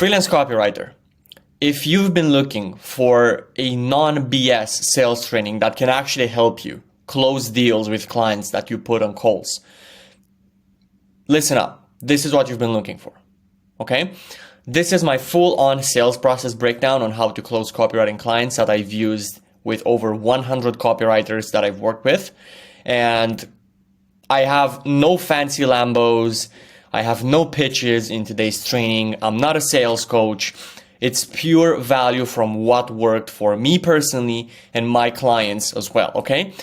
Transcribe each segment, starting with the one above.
Freelance copywriter. If you've been looking for a non-BS sales training that can actually help you close deals with clients that you put on calls, listen up. This is what you've been looking for, okay? This is my full-on sales process breakdown on how to close copywriting clients that I've used with over 100 copywriters that I've worked with. And I have no fancy Lambos. I have no pitches in today's training. I'm not a sales coach. It's pure value from what worked for me personally and my clients as well, okay?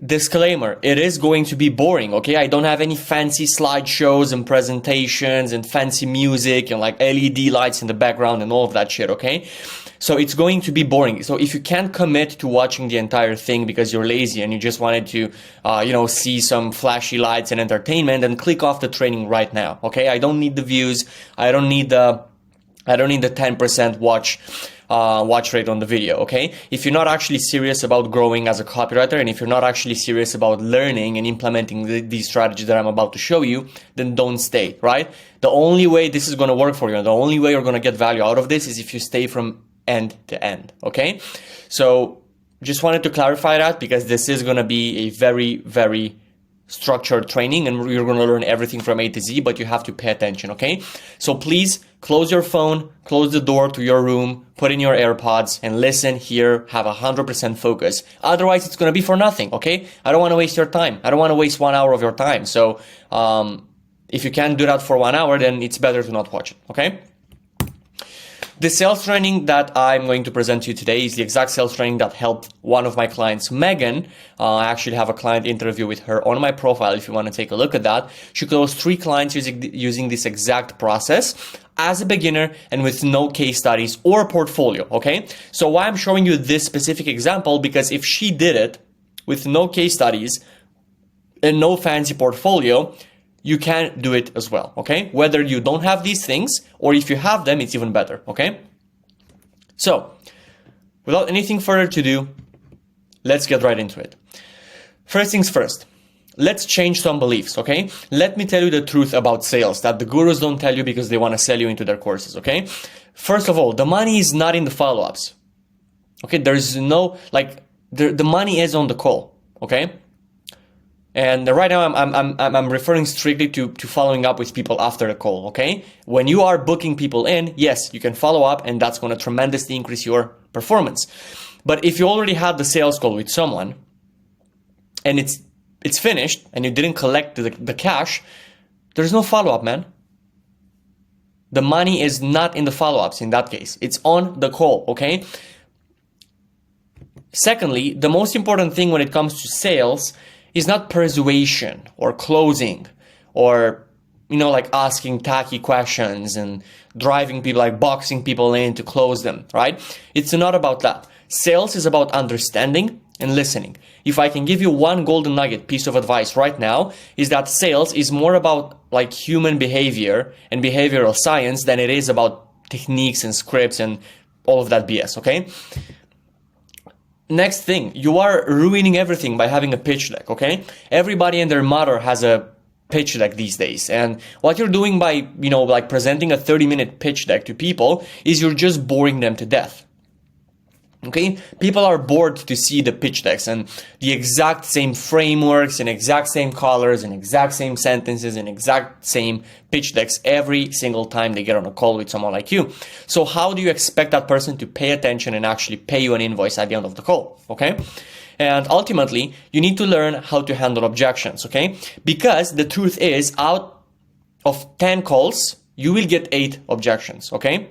Disclaimer, it is going to be boring, okay? I don't have any fancy slideshows and presentations and fancy music and like LED lights in the background and all of that shit, okay? So it's going to be boring. So if you can't commit to watching the entire thing because you're lazy and you just wanted to, see some flashy lights and entertainment, then click off the training right now, okay? I don't need the views. I don't need the 10% watch rate on the video, okay? If you're not actually serious about growing as a copywriter, and if you're not actually serious about learning and implementing these strategies that I'm about to show you, then don't stay, right? The only way this is going to work for you, and the only way you're going to get value out of this is if you stay from end to end, okay? So just wanted to clarify that because this is going to be a very, very structured training and you're going to learn everything from A to Z, but you have to pay attention, okay? So please close your phone, close the door to your room, put in your AirPods and listen here, have 100% focus. Otherwise, it's going to be for nothing, okay? I don't want to waste your time. I don't want to waste 1 hour of your time. So if you can't do that for 1 hour, then it's better to not watch it, okay? The sales training that I'm going to present to you today is the exact sales training that helped one of my clients, Megan. I actually have a client interview with her on my profile if you want to take a look at that. She closed 3 clients using this exact process as a beginner and with no case studies or portfolio, okay? So why I'm showing you this specific example, because if she did it with no case studies and no fancy portfolio, you can do it as well, okay? Whether you don't have these things or if you have them, it's even better, okay? So, without anything further to do, let's get right into it. First things first, let's change some beliefs, okay? Let me tell you the truth about sales that the gurus don't tell you because they want to sell you into their courses, okay? First of all, the money is not in the follow-ups, okay? There's no, the money is on the call, okay? And right now I'm referring strictly to following up with people after the call, okay? When you are booking people in, yes, you can follow up and that's going to tremendously increase your performance. But if you already had the sales call with someone and it's finished and you didn't collect the cash, there's no follow-up, man. The money is not in the follow-ups in that case. It's on the call, okay? Secondly, the most important thing when it comes to sales is not persuasion or closing or, asking tacky questions and driving people, boxing people in to close them, right? It's not about that. Sales is about understanding and listening. If I can give you one golden nugget piece of advice right now, is that sales is more about human behavior and behavioral science than it is about techniques and scripts and all of that BS, okay? Next thing, you are ruining everything by having a pitch deck, okay? Everybody and their mother has a pitch deck these days. And what you're doing by, presenting a 30-minute pitch deck to people is you're just boring them to death. Okay? People are bored to see the pitch decks and the exact same frameworks and exact same colors and exact same sentences and exact same pitch decks every single time they get on a call with someone like you. So how do you expect that person to pay attention and actually pay you an invoice at the end of the call? Okay? And ultimately, you need to learn how to handle objections, okay? Because the truth is, out of 10 calls, you will get 8 objections, okay?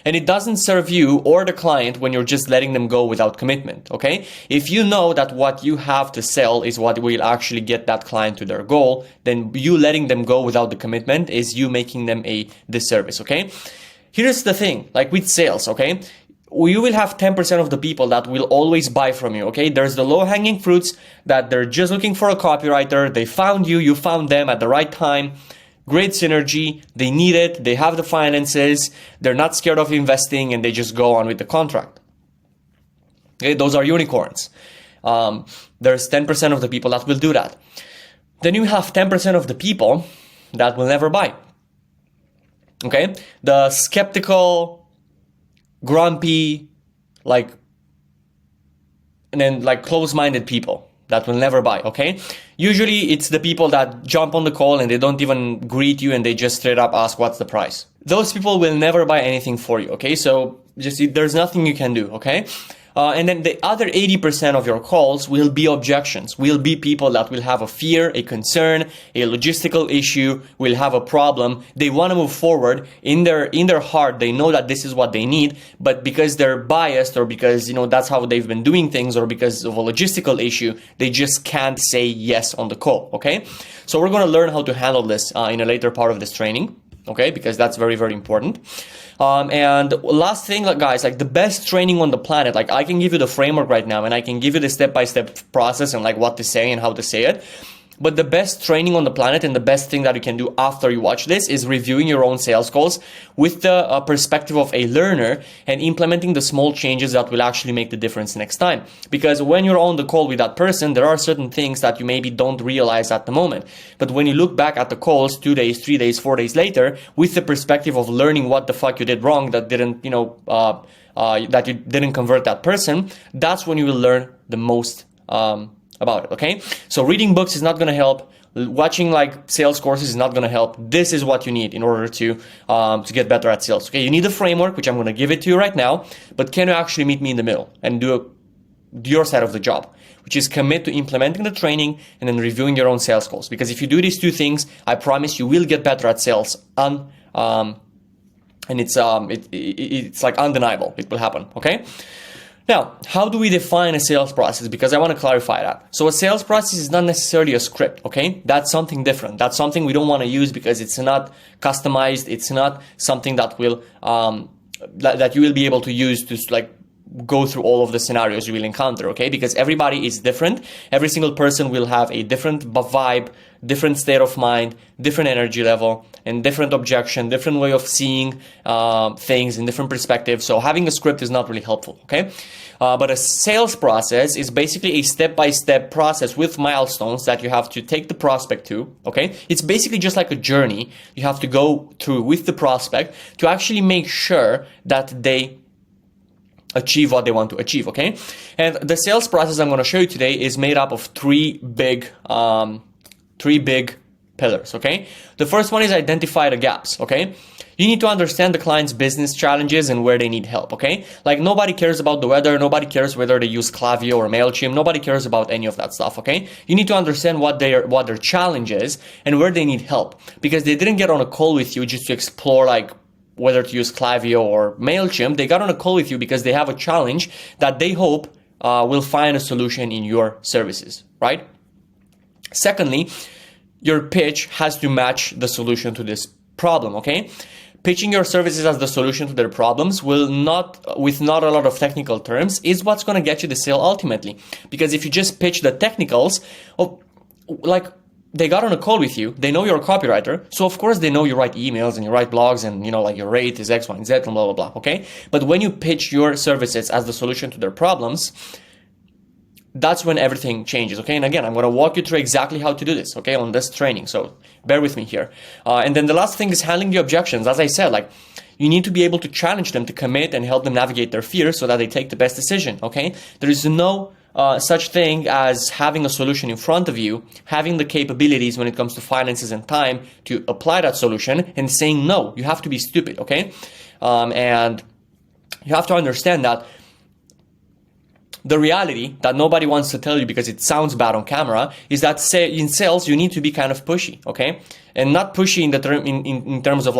And it doesn't serve you or the client when you're just letting them go without commitment, okay? If you know that what you have to sell is what will actually get that client to their goal, then you letting them go without the commitment is you making them a disservice, okay? Here's the thing, with sales, okay? You will have 10% of the people that will always buy from you, okay? There's the low-hanging fruits that they're just looking for a copywriter. They found you, you found them at the right time. Great synergy, they need it, they have the finances, they're not scared of investing, and they just go on with the contract. Okay, those are unicorns. There's 10% of the people that will do that. Then you have 10% of the people that will never buy. Okay? The skeptical, grumpy, and then close-minded people that will never buy, okay? Usually it's the people that jump on the call and they don't even greet you and they just straight up ask what's the price. Those people will never buy anything for you, okay? So there's nothing you can do, okay? And then the other 80% of your calls will be objections, will be people that will have a fear, a concern, a logistical issue, will have a problem. They want to move forward. In their heart, they know that this is what they need, but because they're biased or because, that's how they've been doing things or because of a logistical issue, they just can't say yes on the call, okay? So we're going to learn how to handle this in a later part of this training, okay? Because that's very, very important. And last thing, guys, the best training on the planet, I can give you the framework right now and I can give you the step-by-step process and what to say and how to say it. But the best training on the planet and the best thing that you can do after you watch this is reviewing your own sales calls with the perspective of a learner and implementing the small changes that will actually make the difference next time. Because when you're on the call with that person, there are certain things that you maybe don't realize at the moment. But when you look back at the calls 2 days, 3 days, 4 days later, with the perspective of learning what the fuck you did wrong that didn't, that you didn't convert that person, that's when you will learn the most about it, okay? So reading books is not going to help. Watching sales courses is not going to help. This is what you need in order to get better at sales, okay? You need a framework, which I'm going to give it to you right now, but can you actually meet me in the middle and do your side of the job, which is commit to implementing the training and then reviewing your own sales calls. Because if you do these two things, I promise you will get better at sales. And it's undeniable. It will happen, okay? Now, how do we define a sales process? Because I want to clarify that. So a sales process is not necessarily a script, okay? That's something different. That's something we don't want to use because it's not customized. It's not something that will that you will be able to use to go through all of the scenarios you will encounter, okay? Because everybody is different. Every single person will have a different vibe, different state of mind, different energy level, and different objection, different way of seeing things in different perspectives. So having a script is not really helpful, okay? But a sales process is basically a step-by-step process with milestones that you have to take the prospect to, okay? It's basically just like a journey you have to go through with the prospect to actually make sure that they achieve what they want to achieve, okay? And the sales process I'm going to show you today is made up of three big pillars, okay? The first one is identify the gaps, okay? You need to understand the client's business challenges and where they need help, okay? Nobody cares about the weather, nobody cares whether they use Klaviyo or MailChimp, nobody cares about any of that stuff, okay? You need to understand what their challenge is and where they need help, because they didn't get on a call with you just to explore whether to use Klaviyo or MailChimp. They got on a call with you because they have a challenge that they hope will find a solution in your services, right? Secondly, your pitch has to match the solution to this problem, okay? Pitching your services as the solution to their problems with not a lot of technical terms is what's going to get you the sale ultimately. Because if you just pitch the technicals, they got on a call with you, they know you're a copywriter, so of course they know you write emails and you write blogs and your rate is X, Y, and Z and blah, blah, blah, okay? But when you pitch your services as the solution to their problems, that's when everything changes, okay? And again, I'm going to walk you through exactly how to do this, okay, on this training, so bear with me here. And then the last thing is handling the objections. As I said, you need to be able to challenge them to commit and help them navigate their fears so that they take the best decision, okay? There is no such thing as having a solution in front of you, having the capabilities when it comes to finances and time to apply that solution and saying no. You have to be stupid, okay? And you have to understand that the reality that nobody wants to tell you because it sounds bad on camera is that in sales you need to be kind of pushy, okay? And not pushy in terms of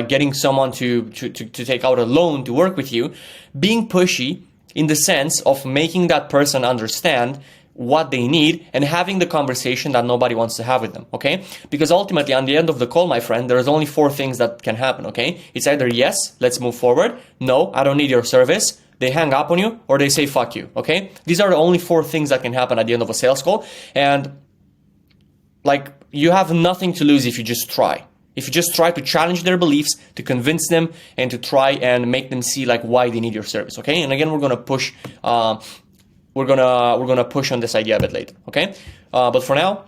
getting someone to take out a loan to work with you. Being pushy in the sense of making that person understand what they need and having the conversation that nobody wants to have with them, okay? Because ultimately, on the end of the call, my friend, there's only 4 things that can happen, okay? It's either yes, let's move forward, no, I don't need your service, they hang up on you, or they say fuck you, okay? These are the only 4 things that can happen at the end of a sales call, and you have nothing to lose if you just try. If you just try to challenge their beliefs, to convince them, and to try and make them see why they need your service, okay? And again, we're gonna push. We're gonna push on this idea a bit later, okay? But for now,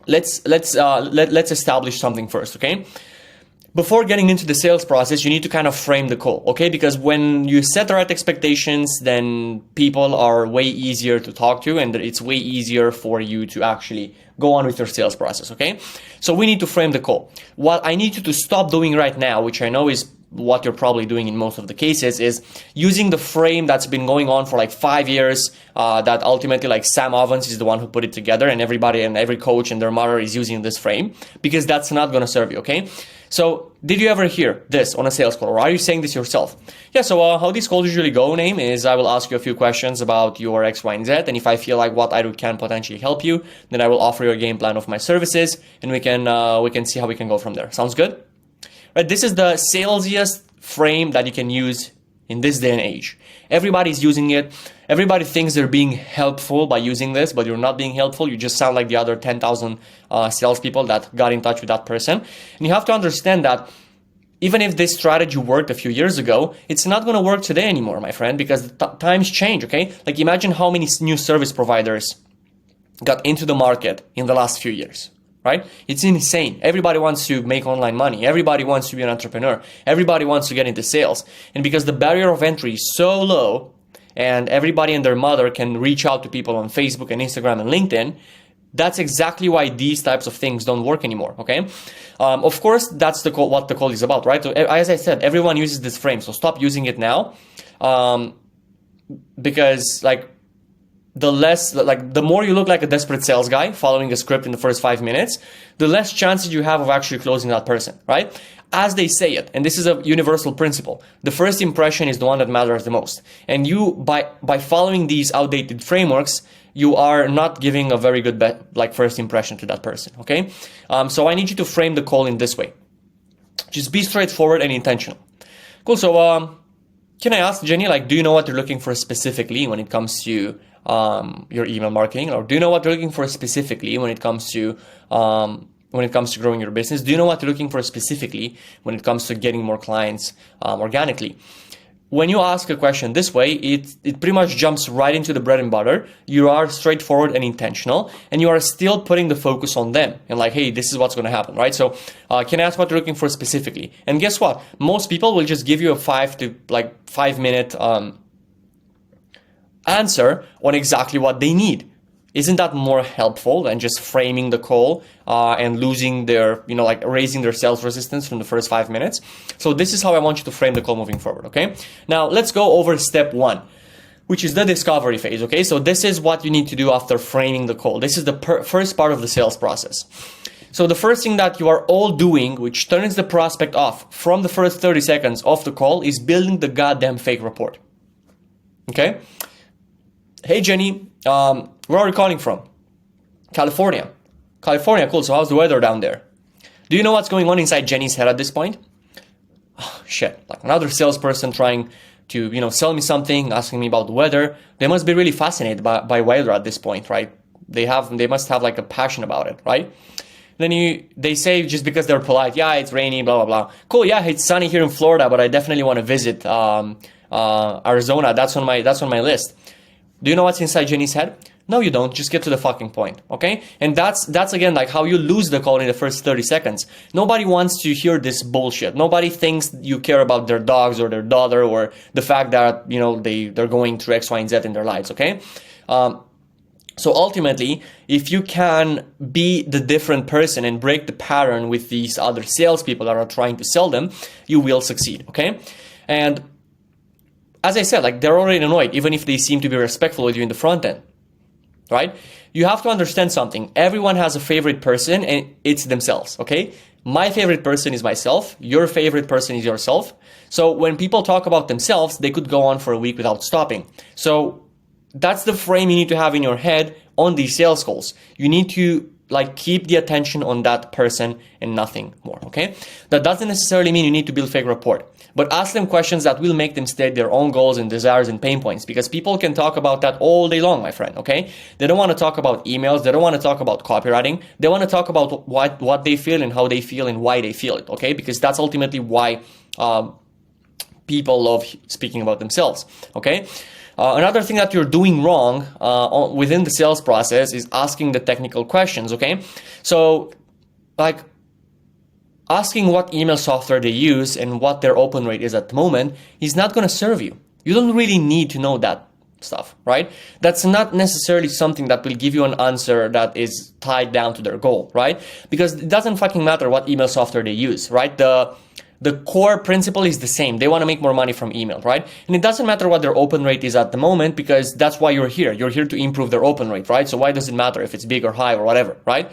let's establish something first, okay? before getting into the sales process, you need to kind of frame the call, okay? Because when you set the right expectations, then people are way easier to talk to, and it's way easier for you to actually go on with your sales process, okay? So we need to frame the call. What I need you to stop doing right now, which I know is what you're probably doing in most of the cases, is using the frame that's been going on for like 5 years, that ultimately like Sam Ovens is the one who put it together, and everybody and every coach and their mother is using this frame, because that's not going to serve you, okay? So did you ever hear this on a sales call, or are you saying this yourself? Yeah, so how these calls usually go, Name, is I will ask you a few questions about your X, Y, and Z, and if I feel like what I do can potentially help you, then I will offer you a game plan of my services, and we can see how we can go from there. Sounds good? Right, this is the salesiest frame that you can use in this day and age. Everybody's using it. Everybody thinks they're being helpful by using this, but you're not being helpful. You just sound like the other 10,000 salespeople that got in touch with that person. And you have to understand that even if this strategy worked a few years ago, it's not going to work today anymore, my friend, because times change, okay? Like imagine how many new service providers got into the market in the last few years. Right? It's insane. Everybody wants to make online money. Everybody wants to be an entrepreneur. Everybody wants to get into sales. And because the barrier of entry is so low, and everybody and their mother can reach out to people on Facebook and Instagram and LinkedIn, that's exactly why these types of things don't work anymore, okay? Of course, that's what the call is about, right? So as I said, everyone uses this frame, so stop using it now, because the more you look like a desperate sales guy following a script in the first 5 minutes, the less chances you have of actually closing that person, right? As they say it, and this is a universal principle, the first impression is the one that matters the most. And you, by following these outdated frameworks, you are not giving a very good first impression to that person, okay? So I need you to frame the call in this way. Just be straightforward and intentional. Cool, so can I ask, Jenny, do you know what you're looking for specifically when it comes to your email marketing, or do you know what you're looking for specifically when it comes to growing your business? Do you know what you're looking for specifically when it comes to getting more clients organically? When you ask a question this way, it pretty much jumps right into the bread and butter. You are straightforward and intentional, and you are still putting the focus on them and hey, this is what's going to happen, right? So can I ask what you're looking for specifically? And guess what? Most people will just give you a 5 minute answer on exactly what they need. Isn't that more helpful than just framing the call and losing their, raising their sales resistance from the first 5 minutes? So this is how I want you to frame the call moving forward, okay? Now let's go over step 1, which is the discovery phase, okay? So this is what you need to do after framing the call. This is the first part of the sales process. So the first thing that you are all doing, which turns the prospect off from the first 30 seconds of the call, is building the goddamn fake rapport, okay? Hey, Jenny, where are you calling from? California. California, cool. So how's the weather down there? Do you know what's going on inside Jenny's head at this point? Oh, shit, another salesperson trying to, sell me something, asking me about the weather. They must be really fascinated by weather at this point, right? They must have a passion about it, right? Then they say, just because they're polite, yeah, it's rainy, blah, blah, blah. Cool, yeah, it's sunny here in Florida, but I definitely want to visit Arizona. That's on my list. Do you know what's inside Jenny's head? No, you don't. Just get to the fucking point, okay? And that's again how you lose the call in the first 30 seconds. Nobody wants to hear this bullshit. Nobody thinks you care about their dogs or their daughter or the fact that, they're going through X, Y, and Z in their lives, okay? So ultimately, if you can be the different person and break the pattern with these other salespeople that are trying to sell them, you will succeed, okay? And as I said, they're already annoyed, even if they seem to be respectful with you in the front end, right? You have to understand something. Everyone has a favorite person, and it's themselves, okay? My favorite person is myself. Your favorite person is yourself. So when people talk about themselves, they could go on for a week without stopping. So that's the frame you need to have in your head on these sales calls. You need to keep the attention on that person and nothing more, okay? That doesn't necessarily mean you need to build fake rapport, but ask them questions that will make them state their own goals and desires and pain points, because people can talk about that all day long, my friend, okay? They don't want to talk about emails. They don't want to talk about copywriting. They want to talk about what they feel and how they feel and why they feel it, okay? Because that's ultimately why people love speaking about themselves, okay? Another thing that you're doing wrong within the sales process is asking the technical questions, okay? So, asking what email software they use and what their open rate is at the moment is not going to serve you. You don't really need to know that stuff, right? That's not necessarily something that will give you an answer that is tied down to their goal, right? Because it doesn't fucking matter what email software they use, right? The core principle is the same. They want to make more money from email, right? And it doesn't matter what their open rate is at the moment, because that's why you're here. You're here to improve their open rate, right? So why does it matter if it's big or high or whatever, right?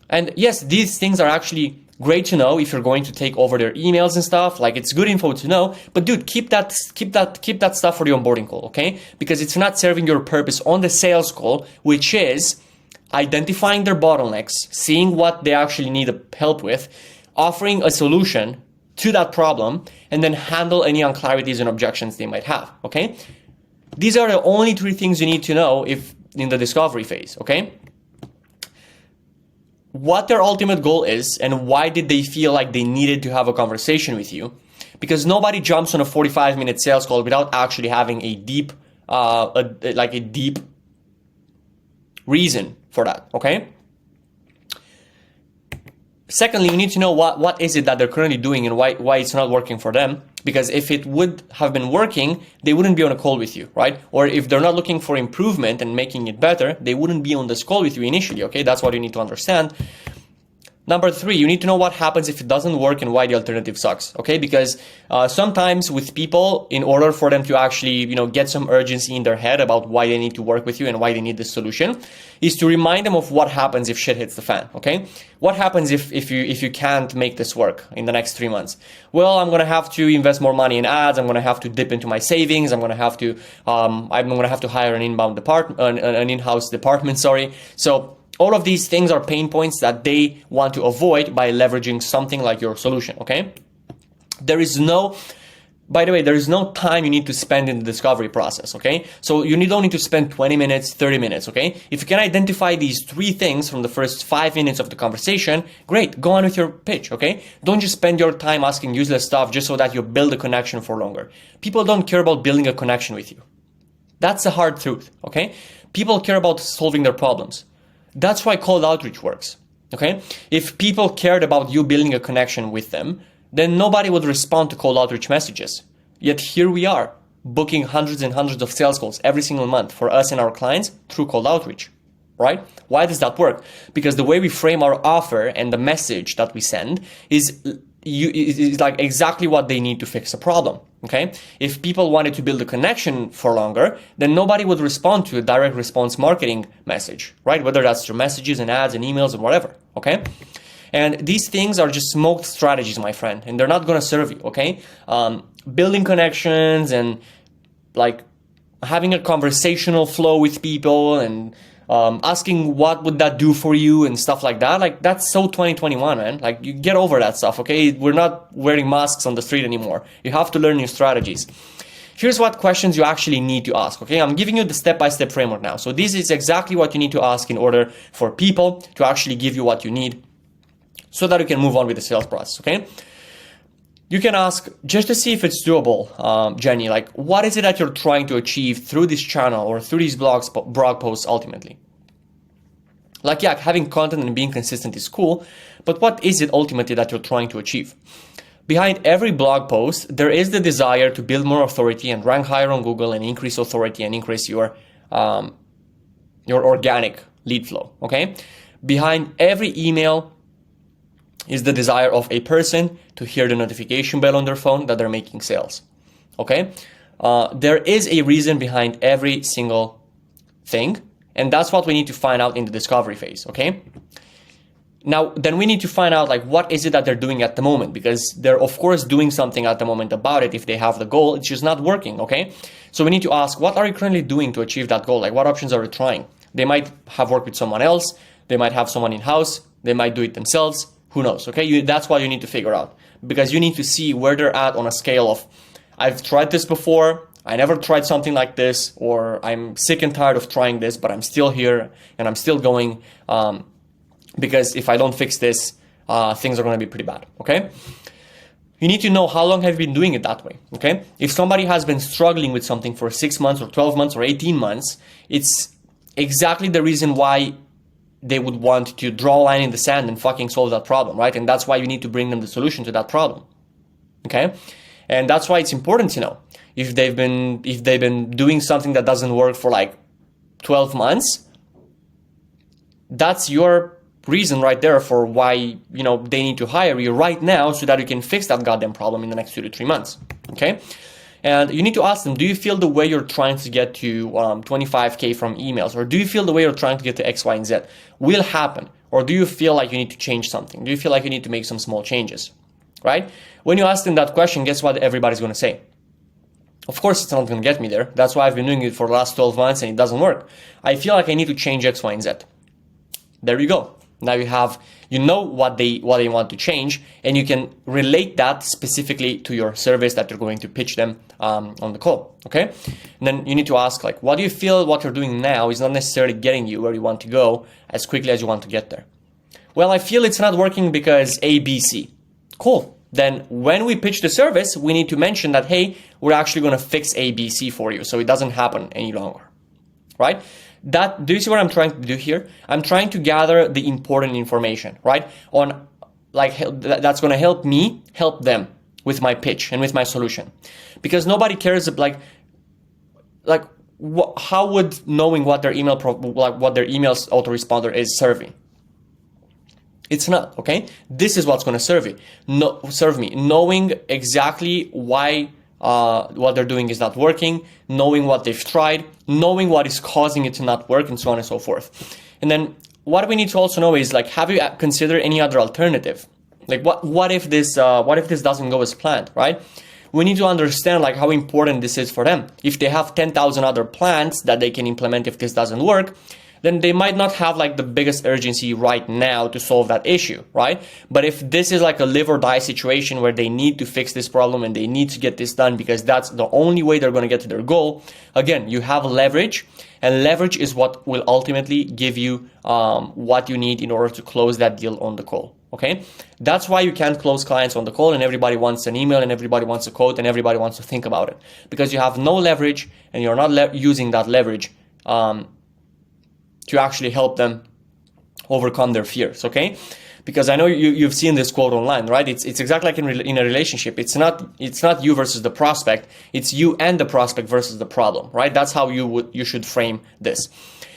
And yes, these things are actually great to know if you're going to take over their emails and stuff. Like, it's good info to know, but dude, keep that stuff for the onboarding call, okay? Because it's not serving your purpose on the sales call, which is identifying their bottlenecks, seeing what they actually need help with, offering a solution to that problem, and then handle any unclarities and objections they might have, okay? These are the only 3 things you need to know if in the discovery phase, okay? What their ultimate goal is and why did they feel like they needed to have a conversation with you, because nobody jumps on a 45-minute sales call without actually having a deep reason for that, okay? Secondly, you need to know what is it that they're currently doing and why it's not working for them. Because if it would have been working, they wouldn't be on a call with you, right? Or if they're not looking for improvement and making it better, they wouldn't be on this call with you initially, okay? That's what you need to understand. Number 3, you need to know what happens if it doesn't work and why the alternative sucks, okay? Because sometimes with people, in order for them to actually, get some urgency in their head about why they need to work with you and why they need this solution, is to remind them of what happens if shit hits the fan, okay? What happens if you can't make this work in the next 3 months? Well, I'm gonna have to invest more money in ads. I'm gonna have to dip into my savings. I'm gonna have to hire an in-house department. So all of these things are pain points that they want to avoid by leveraging something like your solution, okay? There is no time you need to spend in the discovery process, okay? So you don't need to spend 20 minutes, 30 minutes, okay? If you can identify these 3 things from the first 5 minutes of the conversation, great, go on with your pitch, okay? Don't just spend your time asking useless stuff just so that you build a connection for longer. People don't care about building a connection with you. That's the hard truth, okay? People care about solving their problems. That's why cold outreach works, okay? If people cared about you building a connection with them, then nobody would respond to cold outreach messages. Yet here we are, booking hundreds and hundreds of sales calls every single month for us and our clients through cold outreach, right? Why does that work? Because the way we frame our offer and the message that we send is like exactly what they need to fix a problem, okay? If people wanted to build a connection for longer, then nobody would respond to a direct response marketing message, right? Whether that's through messages and ads and emails and whatever, okay? And these things are just smoked strategies, my friend, and they're not going to serve you, okay? Building connections and like having a conversational flow with people and asking what would that do for you and stuff like that. Like, that's so 2021, man. Like, you get over that stuff, okay? We're not wearing masks on the street anymore. You have to learn new strategies. Here's what questions you actually need to ask, okay? I'm giving you the step-by-step framework now. So this is exactly what you need to ask in order for people to actually give you what you need so that you can move on with the sales process, okay? You can ask, just to see if it's doable, Jenny, like, what is it that you're trying to achieve through this channel or through these blog posts ultimately? Like, yeah, having content and being consistent is cool, but what is it ultimately that you're trying to achieve? Behind every blog post, there is the desire to build more authority and rank higher on Google and increase authority and increase your organic lead flow, okay? Behind every email is the desire of a person to hear the notification bell on their phone that they're making sales, okay? There is a reason behind every single thing, and that's what we need to find out in the discovery phase, okay? Now, then we need to find out, like, what is it that they're doing at the moment, because they're, of course, doing something at the moment about it if they have the goal. It's just not working, okay? So we need to ask, what are you currently doing to achieve that goal? Like, what options are you trying? They might have worked with someone else. They might have someone in-house. They might do it themselves. Who knows, okay? That's what you need to figure out, because you need to see where they're at on a scale of, I've tried this before, I never tried something like this, or I'm sick and tired of trying this, but I'm still here and I'm still going, because if I don't fix this, things are going to be pretty bad, okay? You need to know how long have you been doing it that way, okay? If somebody has been struggling with something for 6 months or 12 months or 18 months, it's exactly the reason why they would want to draw a line in the sand and fucking solve that problem, right? And that's why you need to bring them the solution to that problem. Okay? And that's why it's important to know if they've been doing something that doesn't work for like 12 months, that's your reason right there for why, they need to hire you right now so that you can fix that goddamn problem in the next 2 to 3 months. Okay? And you need to ask them, do you feel the way you're trying to get to 25K from emails, or do you feel the way you're trying to get to X, Y, and Z will happen? Or do you feel like you need to change something? Do you feel like you need to make some small changes, right? When you ask them that question, guess what everybody's going to say? Of course, it's not going to get me there. That's why I've been doing it for the last 12 months and it doesn't work. I feel like I need to change X, Y, and Z. There you go. Now you know what they want to change, and you can relate that specifically to your service that you're going to pitch them on the call, okay? And then you need to ask, like, what do you feel what you're doing now is not necessarily getting you where you want to go as quickly as you want to get there? Well, I feel it's not working because A, B, C. Cool. Then when we pitch the service, we need to mention that, hey, we're actually going to fix A, B, C for you so it doesn't happen any longer, right? Do you see what I'm trying to do here? I'm trying to gather the important information, right? That's going to help me help them with my pitch and with my solution, because nobody cares how would knowing what their what their email's autoresponder is serving? It's not, okay? This is what's going to serve me. Knowing exactly why what they're doing is not working, knowing what they've tried, knowing what is causing it to not work, and so on and so forth. And then what we need to also know is, like, have you considered any other alternative? Like, what if this doesn't go as planned, right? We need to understand, like, how important this is for them. If they have 10,000 other plans that they can implement if this doesn't work, then they might not have like the biggest urgency right now to solve that issue, right? But if this is like a live or die situation where they need to fix this problem and they need to get this done because that's the only way they're going to get to their goal, again, you have leverage, and leverage is what will ultimately give you what you need in order to close that deal on the call, okay? That's why you can't close clients on the call and everybody wants an email and everybody wants a quote and everybody wants to think about it, because you have no leverage and you're not using that leverage to actually help them overcome their fears, okay? Because I know you've seen this quote online, right? It's exactly like in a relationship. It's not you versus the prospect. It's you and the prospect versus the problem, right? That's how you should frame this.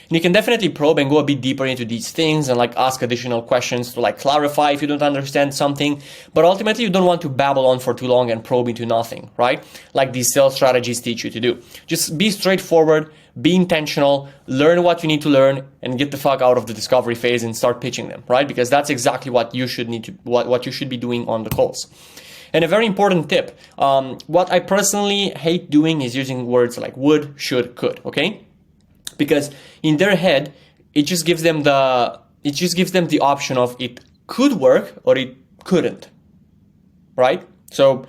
And you can definitely probe and go a bit deeper into these things and like ask additional questions to like clarify if you don't understand something. But ultimately, you don't want to babble on for too long and probe into nothing, right? Like these sales strategies teach you to do. Just be straightforward, be intentional, learn what you need to learn, and get the fuck out of the discovery phase and start pitching them, right? Because that's exactly what you should what you should be doing on the calls. And a very important tip, what I personally hate doing is using words like would, should, could, okay? Because in their head, it just gives them the option of it could work or it couldn't, right? So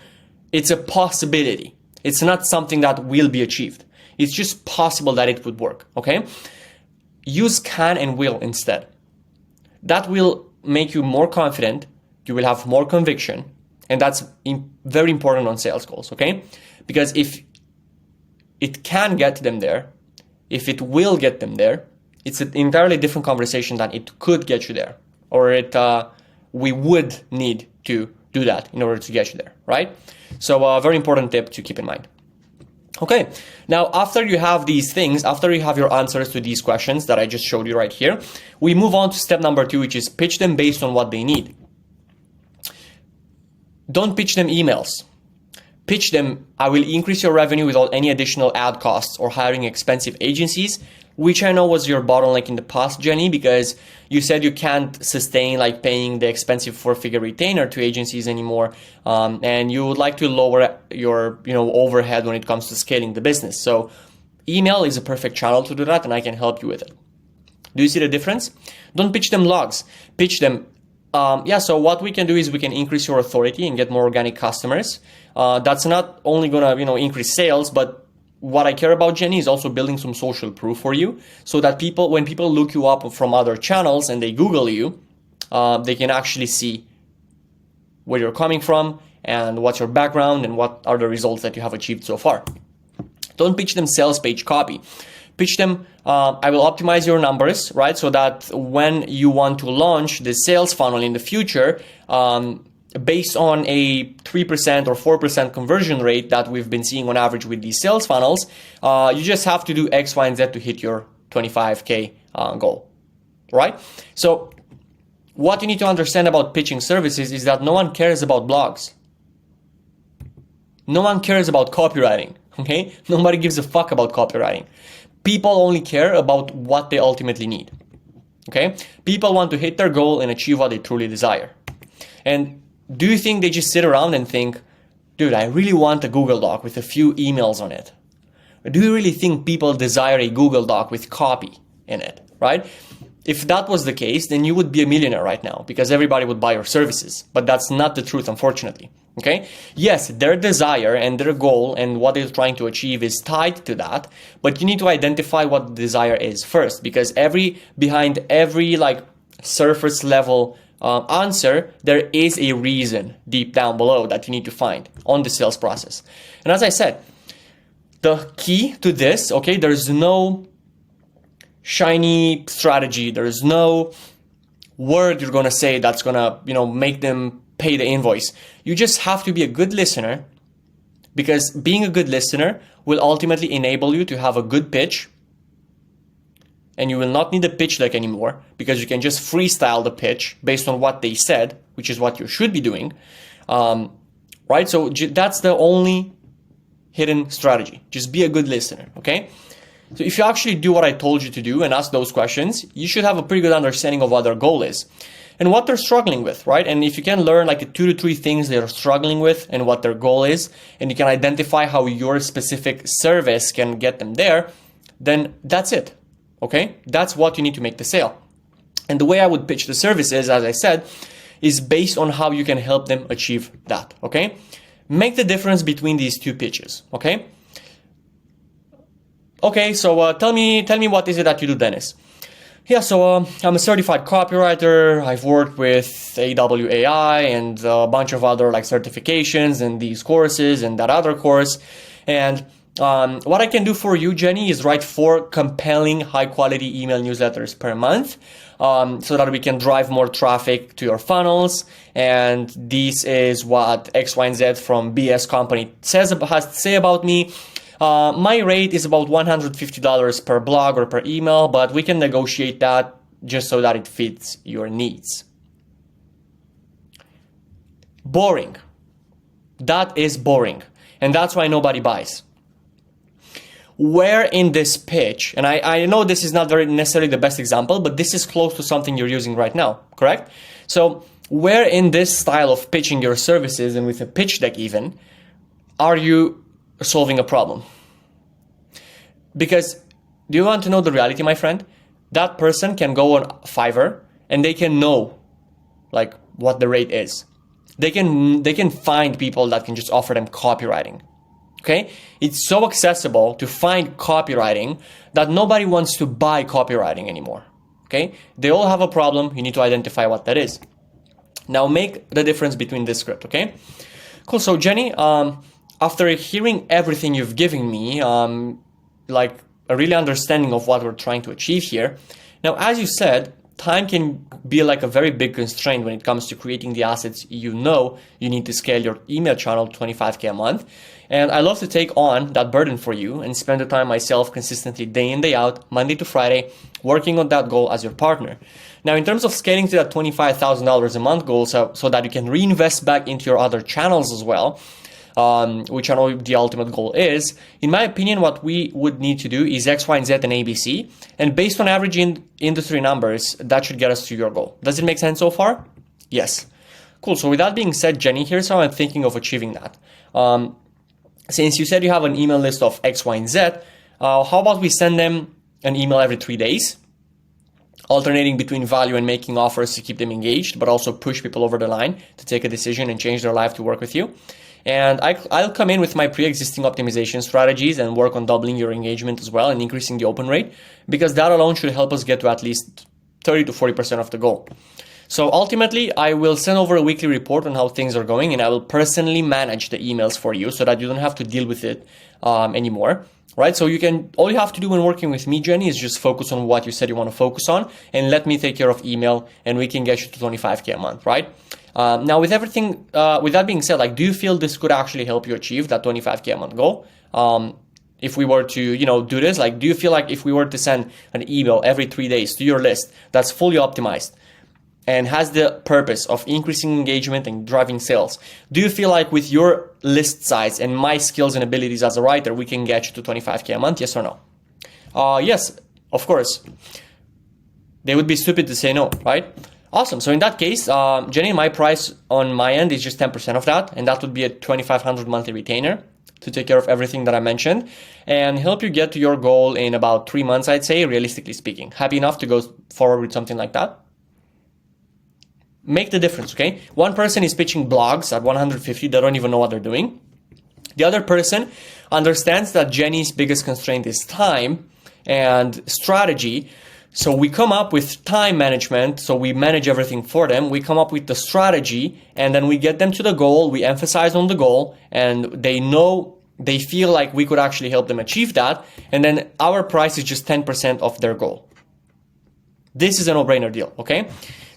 it's a possibility. It's not something that will be achieved. It's just possible that it would work, okay? Use can and will instead. That will make you more confident. You will have more conviction. And that's very important on sales calls, okay? Because if it can get them there, if it will get them there, it's an entirely different conversation than it could get you there, or we would need to do that in order to get you there, right? So a very important tip to keep in mind. Okay, now after you have these things, after you have your answers to these questions that I just showed you right here, we move on to step number 2, which is pitch them based on what they need. Don't pitch them emails. Pitch them, I will increase your revenue without any additional ad costs or hiring expensive agencies, which I know was your bottleneck in the past, Jenny, because you said you can't sustain like paying the expensive 4-figure retainer to agencies anymore, and you would like to lower your overhead when it comes to scaling the business. So email is a perfect channel to do that, and I can help you with it. Do you see the difference? Don't pitch them logs. Pitch them, so what we can do is we can increase your authority and get more organic customers. That's not only gonna, increase sales, but what I care about, Jenny, is also building some social proof for you, so that when people look you up from other channels and they Google you, they can actually see where you're coming from and what's your background and what are the results that you have achieved so far. Don't pitch them sales page copy. Pitch them, I will optimize your numbers, right? So that when you want to launch the sales funnel in the future, based on a 3% or 4% conversion rate that we've been seeing on average with these sales funnels, you just have to do X, Y, and Z to hit your 25K goal, right? So what you need to understand about pitching services is that no one cares about blogs. No one cares about copywriting, okay? Nobody gives a fuck about copywriting. People only care about what they ultimately need, okay? People want to hit their goal and achieve what they truly desire. And do you think they just sit around and think, dude, I really want a Google Doc with a few emails on it? Or do you really think people desire a Google Doc with copy in it, right? If that was the case, then you would be a millionaire right now because everybody would buy your services. But that's not the truth, unfortunately. Okay? Yes, their desire and their goal and what they're trying to achieve is tied to that, but you need to identify what the desire is first, because behind every like surface level answer, there is a reason deep down below that you need to find on the sales process. And as I said, the key to this, okay, there's no shiny strategy. There's no word you're going to say that's going to, make them pay the invoice. You just have to be a good listener, because being a good listener will ultimately enable you to have a good pitch, and you will not need a pitch deck anymore because you can just freestyle the pitch based on what they said, which is what you should be doing, right? So that's the only hidden strategy. Just be a good listener, okay? So if you actually do what I told you to do and ask those questions, you should have a pretty good understanding of what their goal is and what they're struggling with, right? And if you can learn like the 2 to 3 things they're struggling with and what their goal is, and you can identify how your specific service can get them there, then that's it, okay? That's what you need to make the sale. And the way I would pitch the services, as I said, is based on how you can help them achieve that, okay? Make the difference between these two pitches, okay? Okay, so tell me what is it that you do, Dennis? Yeah, so I'm a certified copywriter. I've worked with AWAI and a bunch of other like certifications and these courses and that other course. And what I can do for you, Jenny, is write 4 compelling high-quality email newsletters per month so that we can drive more traffic to your funnels. And this is what X, Y, and Z from BS Company has to say about me. My rate is about $150 per blog or per email, but we can negotiate that just so that it fits your needs. Boring. That is boring. And that's why nobody buys. Where in this pitch, and I know this is not very necessarily the best example, but this is close to something you're using right now, correct? So where in this style of pitching your services and with a pitch deck even, are you solving a problem? Because do you want to know the reality, my friend? That person can go on Fiverr and they can know like what the rate is. They can find people that can just offer them copywriting. Okay? It's so accessible to find copywriting that nobody wants to buy copywriting anymore. Okay? They all have a problem. You need to identify what that is. Now make the difference between this script, okay? Cool. So Jenny, after hearing everything you've given me, like a really understanding of what we're trying to achieve here. Now, as you said, time can be like a very big constraint when it comes to creating the assets you need to scale your email channel to 25K a month. And I love to take on that burden for you and spend the time myself consistently day in, day out, Monday to Friday, working on that goal as your partner. Now, in terms of scaling to that $25,000 a month goal so that you can reinvest back into your other channels as well, which I know the ultimate goal is, in my opinion, what we would need to do is X, Y, and Z and ABC. And based on average industry numbers, that should get us to your goal. Does it make sense so far? Yes. Cool. So with that being said, Jenny, here's how I'm thinking of achieving that. Since you said you have an email list of X, Y, and Z, how about we send them an email every 3 days, alternating between value and making offers to keep them engaged, but also push people over the line to take a decision and change their life to work with you. And I'll come in with my pre-existing optimization strategies and work on doubling your engagement as well and increasing the open rate, because that alone should help us get to at least 30 to 40% of the goal. So ultimately, I will send over a weekly report on how things are going, and I will personally manage the emails for you so that you don't have to deal with it anymore. Right? So all you have to do when working with me, Jenny, is just focus on what you said you want to focus on, and let me take care of email, and we can get you to 25K a month, right? Now, with that being said, like, do you feel this could actually help you achieve that 25K a month goal? If we were to, do this, like, do you feel like if we were to send an email every 3 days to your list that's fully optimized and has the purpose of increasing engagement and driving sales, do you feel like with your list size and my skills and abilities as a writer, we can get you to 25K a month? Yes or no? Yes, of course. They would be stupid to say no, right? Awesome. So in that case, Jenny, my price on my end is just 10% of that, and that would be a 2,500 monthly retainer to take care of everything that I mentioned and help you get to your goal in about 3 months, I'd say, realistically speaking. Happy enough to go forward with something like that? Make the difference, okay? One person is pitching blogs at 150. They don't even know what they're doing. The other person understands that Jenny's biggest constraint is time and strategy. So we come up with time management. So we manage everything for them. We come up with the strategy, and then we get them to the goal. We emphasize on the goal, and they feel like we could actually help them achieve that. And then our price is just 10% of their goal. This is a no-brainer deal, okay?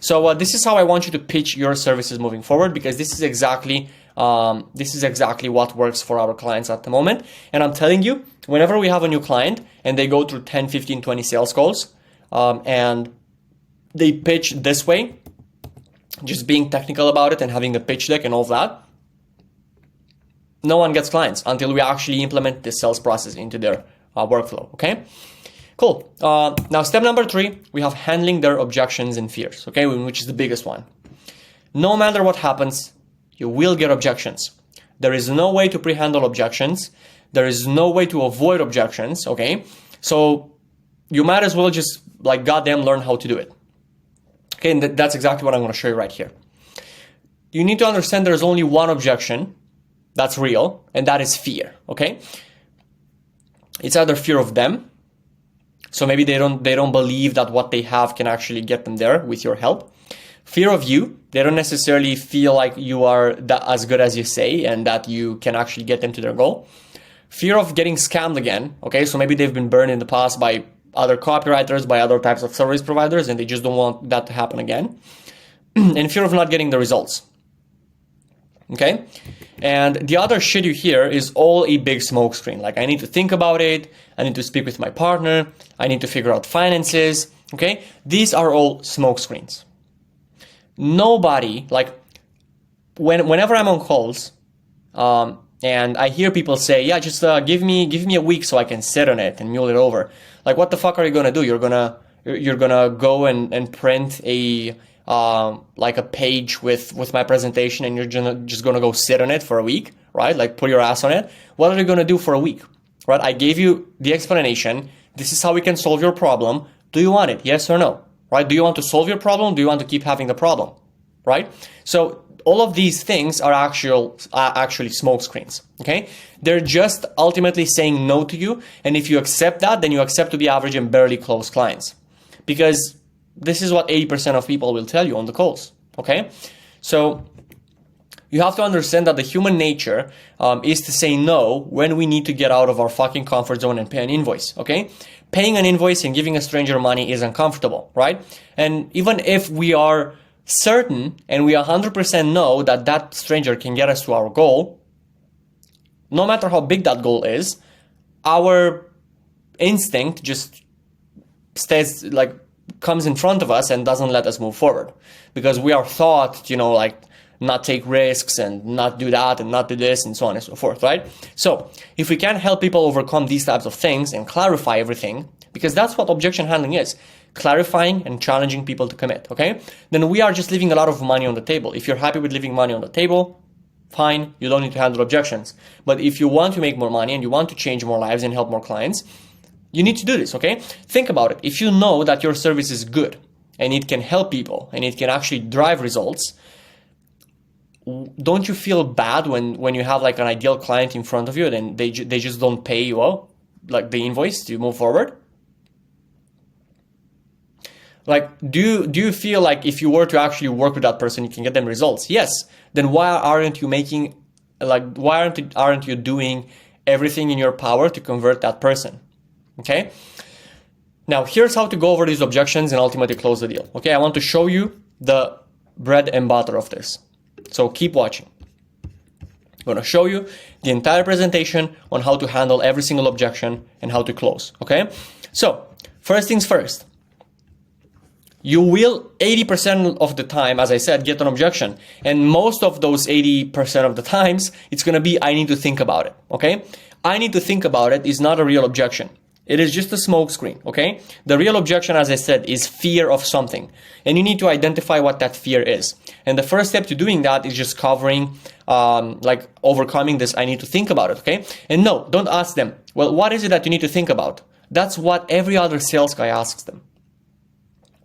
So this is how I want you to pitch your services moving forward, because this is exactly what works for our clients at the moment. And I'm telling you, whenever we have a new client and they go through 10, 15, 20 sales calls, and they pitch this way, just being technical about it and having a pitch deck and all of that, no one gets clients until we actually implement the sales process into their workflow, okay? Cool. Now, step number 3, we have handling their objections and fears, okay, which is the biggest one. No matter what happens, you will get objections. There is no way to pre-handle objections. There is no way to avoid objections, okay? So you might as well just, like, goddamn learn how to do it. Okay, and that's exactly what I'm going to show you right here. You need to understand there's only one objection that's real, and that is fear, okay? It's either fear of them. So maybe they don't believe that what they have can actually get them there with your help. Fear of you. They don't necessarily feel like you are as good as you say and that you can actually get them to their goal. Fear of getting scammed again. Okay, so maybe they've been burned in the past by other copywriters, by other types of service providers, and they just don't want that to happen again. And fear of not getting the results. Okay? And the other shit you hear is all a big smoke screen. Like, I need to think about it. I need to speak with my partner. I need to figure out finances. Okay? These are all smoke screens. Nobody, like, whenever I'm on calls, and I hear people say, yeah, just give me a week so I can sit on it and mule it over. Like, what the fuck are you gonna do? You're gonna go and print a like a page with my presentation, and you're just gonna go sit on it for a week, right? Like, put your ass on it. What are you gonna do for a week, right? I gave you the explanation. This is how we can solve your problem. Do you want it? Yes or no, right? Do you want to solve your problem? Do you want to keep having the problem, right? So all of these things are actually smoke screens, okay? They're just ultimately saying no to you. And if you accept that, then you accept to be average and barely close clients, because this is what 80% of people will tell you on the calls, okay? So you have to understand that the human nature is to say no when we need to get out of our fucking comfort zone and pay an invoice, okay? Paying an invoice and giving a stranger money is uncomfortable, right? And even if we are certain and we 100% know that that stranger can get us to our goal, no matter how big that goal is, our instinct just stays, like, comes in front of us and doesn't let us move forward, because we are taught, like, not take risks and not do that and not do this and so on and so forth, right? So if we can help people overcome these types of things and clarify everything, because that's what objection handling is, clarifying and challenging people to commit, okay? Then we are just leaving a lot of money on the table. If you're happy with leaving money on the table, fine, you don't need to handle objections. But if you want to make more money and you want to change more lives and help more clients, you need to do this, okay? Think about it. If you know that your service is good and it can help people and it can actually drive results, don't you feel bad when you have, like, an ideal client in front of you and they just don't pay you, like, the invoice to move forward? Like, do you feel like if you were to actually work with that person, you can get them results? Yes. Then why aren't you doing everything in your power to convert that person? Okay. Now, here's how to go over these objections and ultimately close the deal. Okay. I want to show you the bread and butter of this. So keep watching. I'm going to show you the entire presentation on how to handle every single objection and how to close. Okay. So first things first. You will 80% of the time, as I said, get an objection. And most of those 80% of the times, it's going to be, I need to think about it. Okay. I need to think about it is not a real objection. It is just a smoke screen. Okay. The real objection, as I said, is fear of something. And you need to identify what that fear is. And the first step to doing that is just covering, like overcoming this, I need to think about it. Okay. And no, don't ask them, well, what is it that you need to think about? That's what every other sales guy asks them.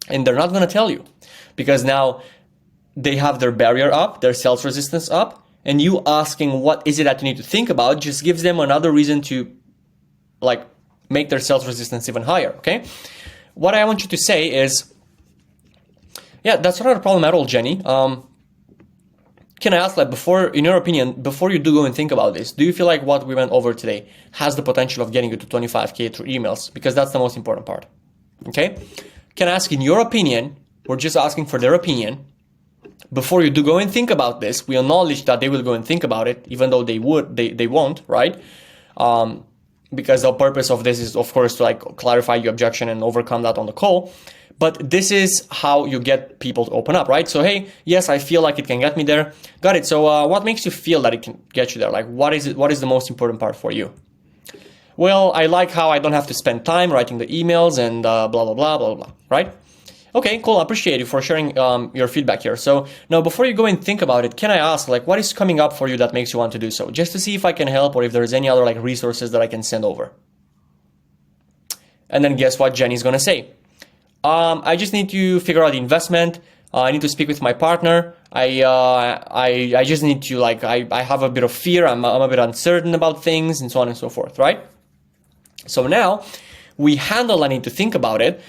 And they're not going to tell you because now they have their barrier up, their sales resistance up, and you asking what is it that you need to think about just gives them another reason to like make their sales resistance even higher. Okay. What I want you to say is, yeah, that's not a problem at all, Jenny. Can I ask, like, in your opinion, before you do go and think about this, do you feel like what we went over today has the potential of getting you to 25K through emails? Because that's the most important part. Okay. Can I ask, in your opinion, we're just asking for their opinion, before you do go and think about this, we acknowledge that they will go and think about it, even though they won't, right? Because the purpose of this is, of course, to like clarify your objection and overcome that on the call. But this is how you get people to open up, right? So, hey, yes, I feel like it can get me there. Got it. So what makes you feel that it can get you there? Like, what is it? What is the most important part for you? Well, I like how I don't have to spend time writing the emails and blah, blah, blah, blah, blah, right? Okay, cool. I appreciate you for sharing your feedback here. So now before you go and think about it, can I ask, like, what is coming up for you that makes you want to do so? Just to see if I can help or if there's any other like resources that I can send over. And then guess what Jenny's going to say? I just need to figure out the investment. I need to speak with my partner. I just need to like, I have a bit of fear. I'm a bit uncertain about things and so on and so forth, right? So now we handle, I need to think about it.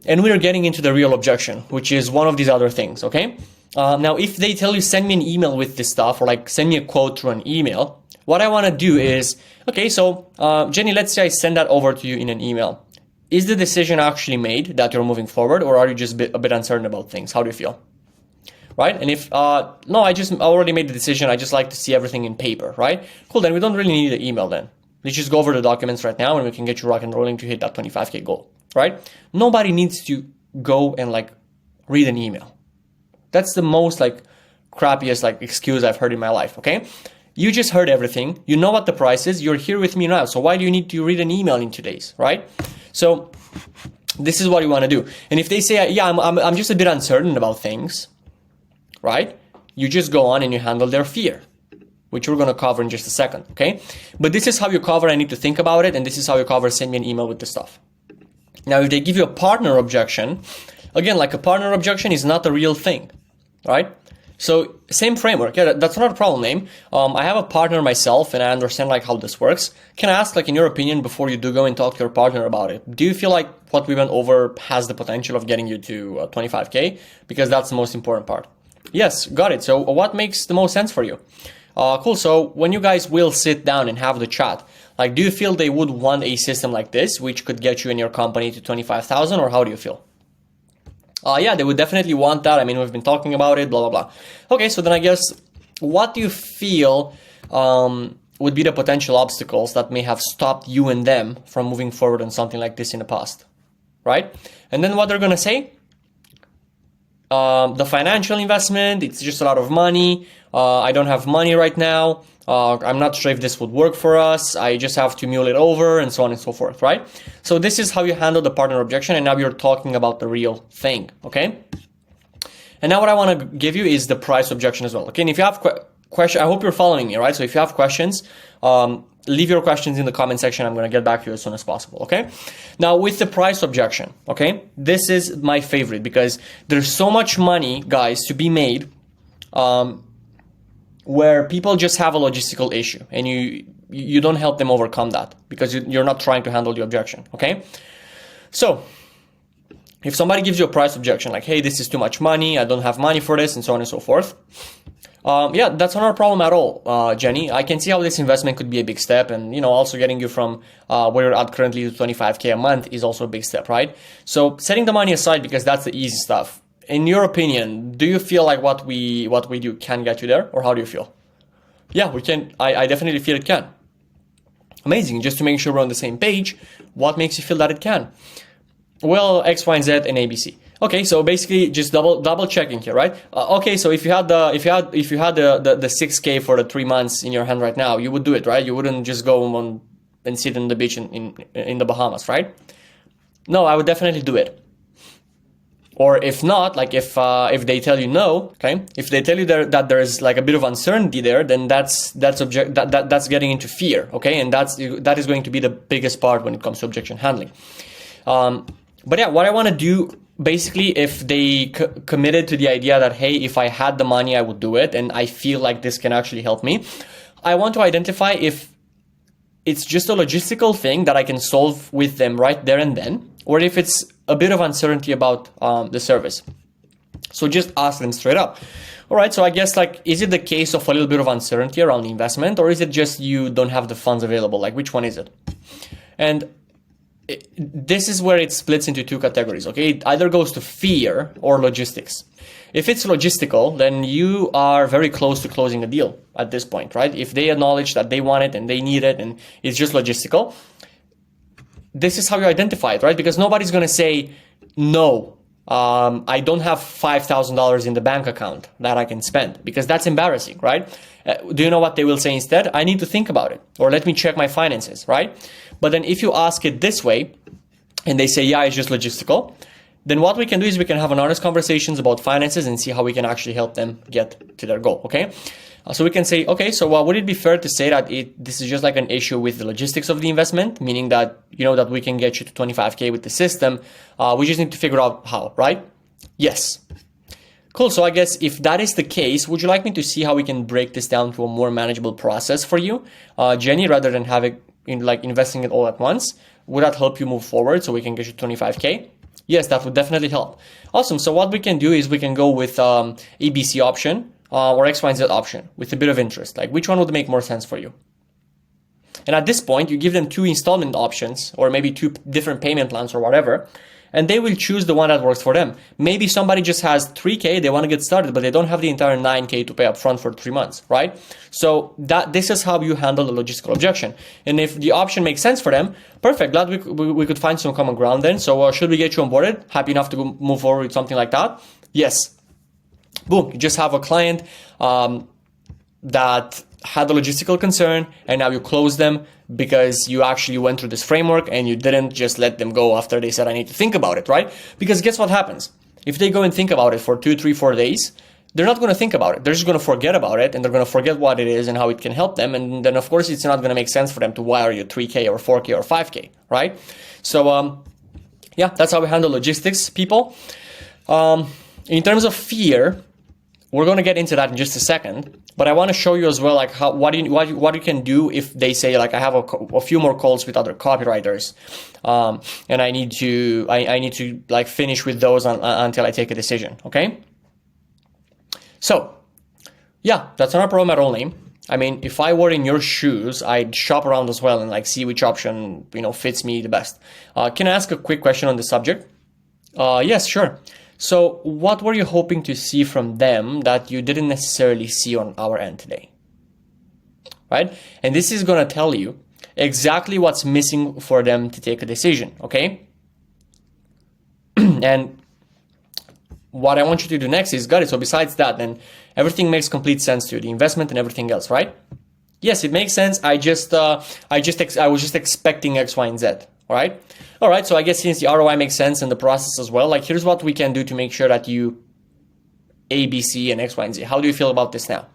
And we're getting into the real objection, which is one of these other things, okay? Now, if they tell you, send me an email with this stuff, or like send me a quote through an email, what I want to do is, okay, so Jenny, let's say I send that over to you in an email. Is the decision actually made that you're moving forward, or are you just a bit uncertain about things? How do you feel? Right? And if, no, I already made the decision. I just like to see everything in paper, right? Cool, then we don't really need the email then. Let's just go over the documents right now and we can get you rock and rolling to hit that 25K goal, right? Nobody needs to go and like read an email. That's the most like crappiest like excuse I've heard in my life, okay? You just heard everything. You know what the price is. You're here with me now. So why do you need to read an email in 2 days, right? So this is what you want to do. And if they say, yeah, I'm just a bit uncertain about things, right? You just go on and you handle their fear, which we're going to cover in just a second, okay? But this is how you cover, I need to think about it, and this is how you cover, send me an email with the stuff. Now, if they give you a partner objection, again, like a partner objection is not a real thing, right? So same framework, yeah, that's not a problem name. I have a partner myself and I understand like how this works. Can I ask, like, in your opinion, before you do go and talk to your partner about it, do you feel like what we went over has the potential of getting you to 25K? Because that's the most important part. Yes, got it. So what makes the most sense for you? Cool. So when you guys will sit down and have the chat, like, do you feel they would want a system like this, which could get you and your company to 25,000, or how do you feel? Yeah, they would definitely want that. I mean, we've been talking about it, blah, blah, blah. Okay, so then I guess, what do you feel would be the potential obstacles that may have stopped you and them from moving forward on something like this in the past, right? And then what they're going to say? The financial investment, it's just a lot of money. I don't have money right now. I'm not sure if this would work for us. I just have to mule it over and so on and so forth, right? So this is how you handle the partner objection, and now you're talking about the real thing, okay? And now what I want to give you is the price objection as well, okay? And if you have questions, I hope you're following me, right? So if you have questions, leave your questions in the comment section. I'm going to get back to you as soon as possible, okay? Now with the price objection, okay? This is my favorite because there's so much money, guys, to be made, where people just have a logistical issue and you don't help them overcome that because you're not trying to handle the objection, okay? So If somebody gives you a price objection, like, hey, this is too much money, I don't have money for this, and so on and so forth, yeah, that's not a problem at all, Jenny. I can see how this investment could be a big step, and also getting you from where you're at currently to 25K a month is also a big step, right? So setting the money aside, because that's the easy stuff. In your opinion, do you feel like what we do can get you there, or how do you feel? Yeah, we can. I definitely feel it can. Amazing. Just to make sure we're on the same page, what makes you feel that it can? Well, X, Y, and Z, and ABC. Okay, so basically just double checking here, right? Okay, so if you had the 6K for the 3 months in your hand right now, you would do it, right? You wouldn't just go on and sit on the beach in the Bahamas, right? No, I would definitely do it. Or if not, like if they tell you no, okay, if they tell you that there is like a bit of uncertainty there, then that's getting into fear, okay, and that is going to be the biggest part when it comes to objection handling. But yeah, what I want to do, basically, if they committed to the idea that, hey, if I had the money, I would do it, and I feel like this can actually help me, I want to identify if it's just a logistical thing that I can solve with them right there and then, or if it's a bit of uncertainty about the service. So just ask them straight up. All right, so I guess, like, is it the case of a little bit of uncertainty around the investment, or is it just you don't have the funds available? Like, which one is it? And this is where it splits into two categories, okay? It either goes to fear or logistics. If it's logistical, then you are very close to closing a deal at this point, right? If they acknowledge that they want it and they need it and it's just logistical, this is how you identify it, right? Because nobody's going to say, no, I don't have $5,000 in the bank account that I can spend, because that's embarrassing, right? Do you know what they will say instead? I need to think about it, or let me check my finances, right? But then if you ask it this way and they say, yeah, it's just logistical, then what we can do is we can have an honest conversations about finances and see how we can actually help them get to their goal, okay? So we can say, okay, so would it be fair to say that this is just like an issue with the logistics of the investment, meaning that, that we can get you to 25K with the system. We just need to figure out how, right? Yes. Cool. So I guess if that is the case, would you like me to see how we can break this down to a more manageable process for you, Jenny, rather than investing it all at once? Would that help you move forward so we can get you 25K? Yes, that would definitely help. Awesome. So what we can do is we can go with ABC option or X, Y, and Z option with a bit of interest. Like, which one would make more sense for you? And at this point, you give them 2 installment options or maybe 2 different payment plans or whatever, and they will choose the one that works for them. Maybe somebody just has 3K, they want to get started, but they don't have the entire 9K to pay up front for 3 months, right? So this is how you handle the logistical objection. And if the option makes sense for them, perfect, glad we could find some common ground then. So should we get you onboarded? Happy enough to move forward with something like that? Yes. Boom, you just have a client that had a logistical concern, and now you close them because you actually went through this framework and you didn't just let them go after they said, I need to think about it, right? Because guess what happens? If they go and think about it for 2, 3, 4 days, they're not going to think about it. They're just going to forget about it, and they're going to forget what it is and how it can help them. And then, of course, it's not going to make sense for them to wire you 3K or 4K or 5K, right? So, yeah, that's how we handle logistics, people. In terms of fear, we're going to get into that in just a second, but I want to show you as well, like what you can do if they say, like, I have a few more calls with other copywriters, and I need to like finish with those until I take a decision. Okay. So, yeah, that's not a problem at all. I mean, if I were in your shoes, I'd shop around as well and like see which option fits me the best. Can I ask a quick question on the subject? Yes, sure. So what were you hoping to see from them that you didn't necessarily see on our end today? Right? And this is going to tell you exactly what's missing for them to take a decision, okay? And what I want you to do next is, got it, so besides that, then everything makes complete sense to you, the investment and everything else, right? Yes, it makes sense. I was just expecting X, Y, and Z, all right? All right, so I guess since the ROI makes sense and the process as well, like, here's what we can do to make sure that you A, B, C, and X, Y, and Z. How do you feel about this now?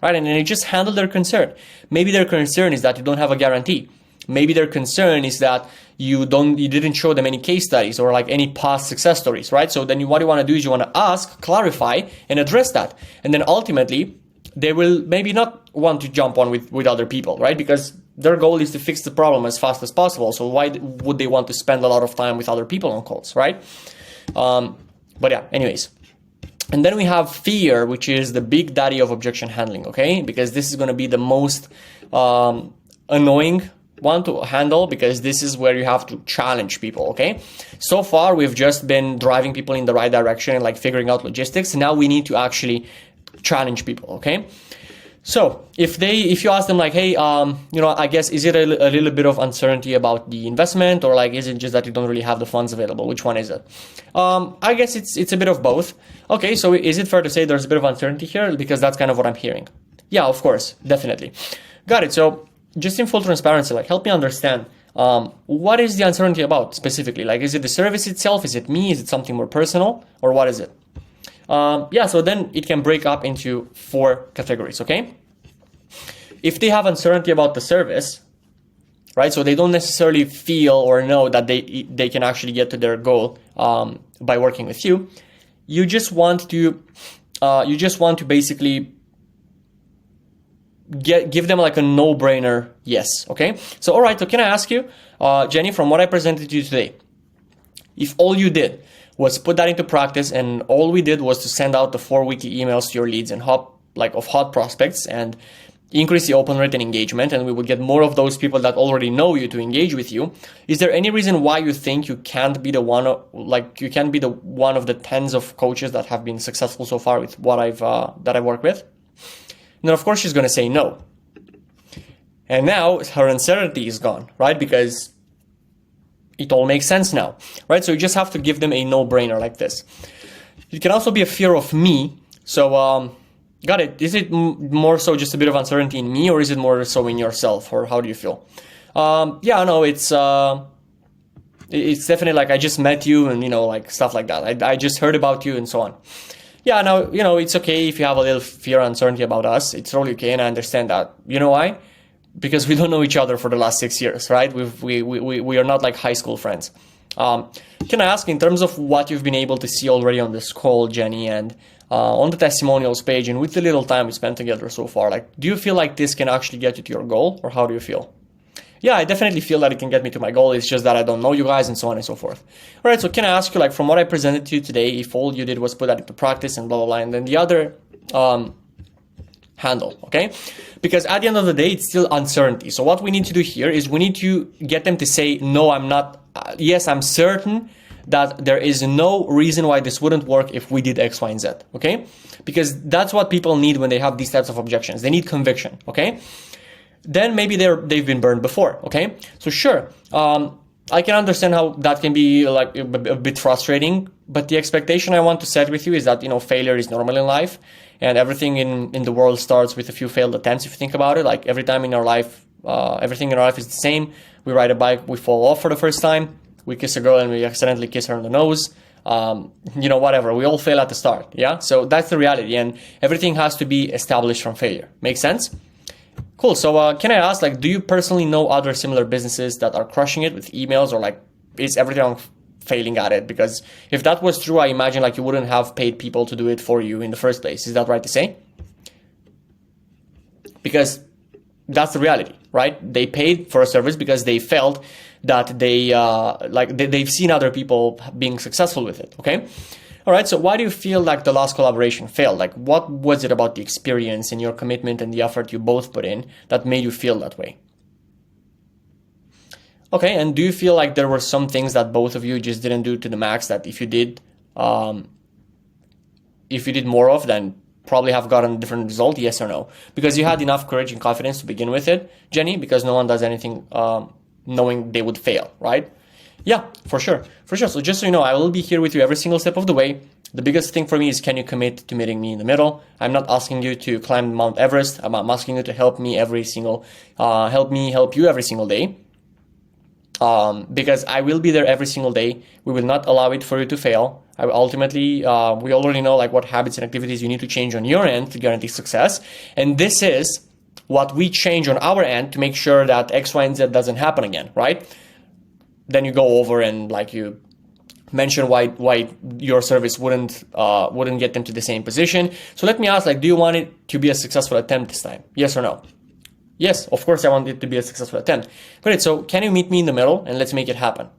Right, and then you just handle their concern. Maybe their concern is that you don't have a guarantee. Maybe their concern is that you didn't show them any case studies or like any past success stories, right? So then what you want to do is you want to ask, clarify, and address that. And then ultimately, they will maybe not want to jump on with other people, right? Because their goal is to fix the problem as fast as possible. So why would they want to spend a lot of time with other people on calls, right? But yeah, anyways. And then we have fear, which is the big daddy of objection handling, okay? Because this is going to be the most annoying one to handle, because this is where you have to challenge people, okay? So far, we've just been driving people in the right direction and like figuring out logistics. Now we need to actually challenge people, okay? So if you ask them like, hey, I guess, is it a little bit of uncertainty about the investment, or like, is it just that you don't really have the funds available? Which one is it? I guess it's a bit of both. Okay, so is it fair to say there's a bit of uncertainty here? Because that's kind of what I'm hearing. Yeah, of course, definitely. Got it. So just in full transparency, like, help me understand, what is the uncertainty about specifically? Like, is it the service itself? Is it me? Is it something more personal? Or what is it? So then it can break up into 4 categories, okay? If they have uncertainty about the service, right? So they don't necessarily feel or know that they can actually get to their goal by working with you. You just want to basically give them like a no-brainer yes, okay? So all right, so can I ask you, Jenny, from what I presented to you today, if all you did was put that into practice, and all we did was to send out the 4 weekly emails to your leads and hot prospects, and increase the open rate and engagement, and we would get more of those people that already know you to engage with you. Is there any reason why you think you can't be the one of the tens of coaches that have been successful so far with what I've worked with? And then of course she's going to say no. And now her uncertainty is gone, right? Because it all makes sense now, right? So you just have to give them a no-brainer like this. It can also be a fear of me. So, got it. Is it more so just a bit of uncertainty in me, or is it more so in yourself, or how do you feel? It's definitely like, I just met you and, like stuff like that. I just heard about you and so on. Yeah, now, it's okay if you have a little fear or uncertainty about us. It's totally okay, and I understand that. You know why? Because we don't know each other for the last 6 years, right? We are not like high school friends. Can I ask, in terms of what you've been able to see already on this call, Jenny, and on the testimonials page, and with the little time we spent together so far, like, do you feel like this can actually get you to your goal, or how do you feel? Yeah, I definitely feel that it can get me to my goal. It's just that I don't know you guys, and so on and so forth. All right, so can I ask you, like, from what I presented to you today, if all you did was put that into practice and blah, blah, blah, and then the other handle, okay? Because at the end of the day, it's still uncertainty. So what we need to do here is we need to get them to say, no, I'm not, yes, I'm certain that there is no reason why this wouldn't work if we did X, Y, and Z, okay? Because that's what people need when they have these types of objections. They need conviction, okay? Then maybe they've been burned before, okay? So sure, I can understand how that can be like a bit frustrating, but the expectation I want to set with you is that, failure is normal in life, and everything in the world starts with a few failed attempts. If you think about it, like every time in our life, everything in our life is the same. We ride a bike, we fall off for the first time, we kiss a girl and we accidentally kiss her on the nose, whatever. We all fail at the start, yeah? So that's the reality, and everything has to be established from failure. Make sense? Cool. So can I ask, like, do you personally know other similar businesses that are crushing it with emails, or like, is everyone failing at it? Because if that was true, I imagine like you wouldn't have paid people to do it for you in the first place. Is that right to say? Because that's the reality, right? They paid for a service because they felt that they've seen other people being successful with it. Okay. All right, so why do you feel like the last collaboration failed? Like, what was it about the experience and your commitment and the effort you both put in that made you feel that way? Okay, and do you feel like there were some things that both of you just didn't do to the max that if you did more of, then probably have gotten a different result? Yes or no? Because you had enough courage and confidence to begin with it, Jenny, because no one does anything knowing they would fail, right? Yeah, for sure. So just so you know, I will be here with you every single step of the way. The biggest thing for me is, can you commit to meeting me in the middle? I'm not asking you to climb Mount Everest. I'm asking you to help me help you every single day. Because I will be there every single day. We will not allow it for you to fail. I will ultimately, we already know like what habits and activities you need to change on your end to guarantee success. And this is what we change on our end to make sure that X, Y, and Z doesn't happen again, right? Then you go over and like you mention why your service wouldn't get them to the same position. So let me ask, like, do you want it to be a successful attempt this time? Yes or no? Yes, of course I want it to be a successful attempt. Great, so can you meet me in the middle and let's make it happen?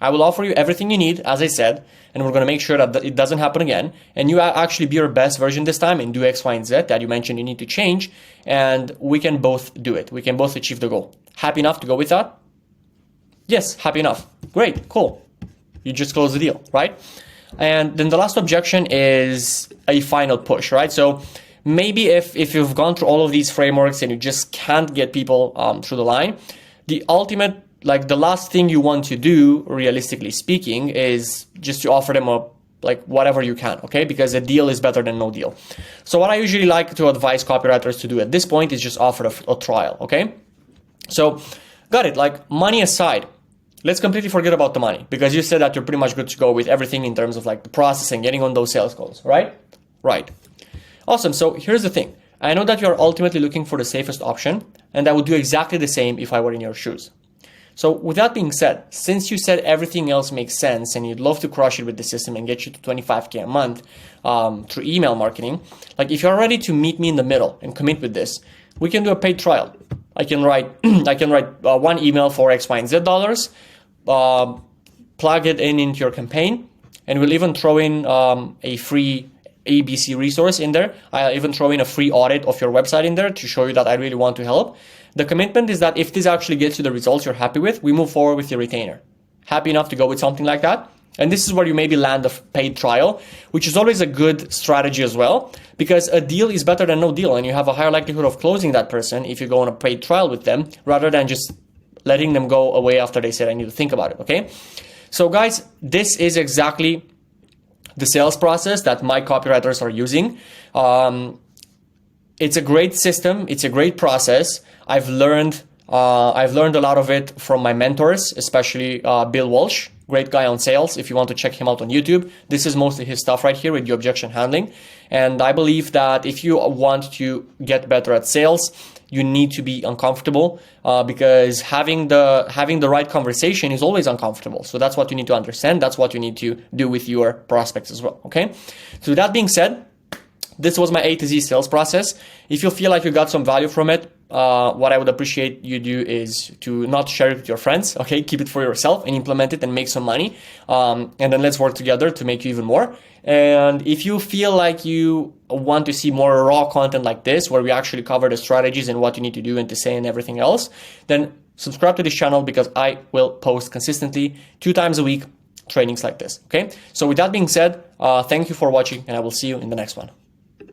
I will offer you everything you need, as I said, and we're going to make sure that it doesn't happen again. And you actually be your best version this time and do X, Y, and Z that you mentioned you need to change. And we can both do it. We can both achieve the goal. Happy enough to go with that? Yes, happy enough. Great, cool. You just close the deal, right? And then the last objection is a final push, right? So maybe if you've gone through all of these frameworks and you just can't get people through the line, the ultimate, like the last thing you want to do, realistically speaking, is just to offer them whatever you can, okay? Because a deal is better than no deal. So what I usually like to advise copywriters to do at this point is just offer a trial, okay? So got it, like money aside, let's completely forget about the money, because you said that you're pretty much good to go with everything in terms of like the process and getting on those sales calls, right? Right. Awesome. So here's the thing. I know that you're ultimately looking for the safest option, and I would do exactly the same if I were in your shoes. So with that being said, since you said everything else makes sense and you'd love to crush it with the system and get you to 25K a month through email marketing, like if you're ready to meet me in the middle and commit with this, we can do a paid trial. I can write one email for X, Y, and Z dollars, plug it into your campaign, and we'll even throw in a free ABC resource in there. I'll even throw in a free audit of your website in there to show you that I really want to help. The commitment is that if this actually gets you the results you're happy with, we move forward with your retainer. Happy enough to go with something like that? And this is where you maybe land a paid trial, which is always a good strategy as well, because a deal is better than no deal, and you have a higher likelihood of closing that person if you go on a paid trial with them, rather than just letting them go away after they said, I need to think about it, okay? So guys, this is exactly the sales process that my copywriters are using. It's a great system. It's a great process. I've learned a lot of it from my mentors, especially Bill Walsh, great guy on sales. If you want to check him out on YouTube, this is mostly his stuff right here with the objection handling. And I believe that if you want to get better at sales, you need to be uncomfortable because having the right conversation is always uncomfortable. So that's what you need to understand. That's what you need to do with your prospects as well. Okay. So with that being said, this was my A to Z sales process. If you feel like you got some value from it, what I would appreciate you do is to not share it with your friends, okay? Keep it for yourself and implement it and make some money. And then let's work together to make you even more. And if you feel like you want to see more raw content like this, where we actually cover the strategies and what you need to do and to say and everything else, then subscribe to this channel because I will post consistently 2 times a week trainings like this, okay? So with that being said, thank you for watching and I will see you in the next one.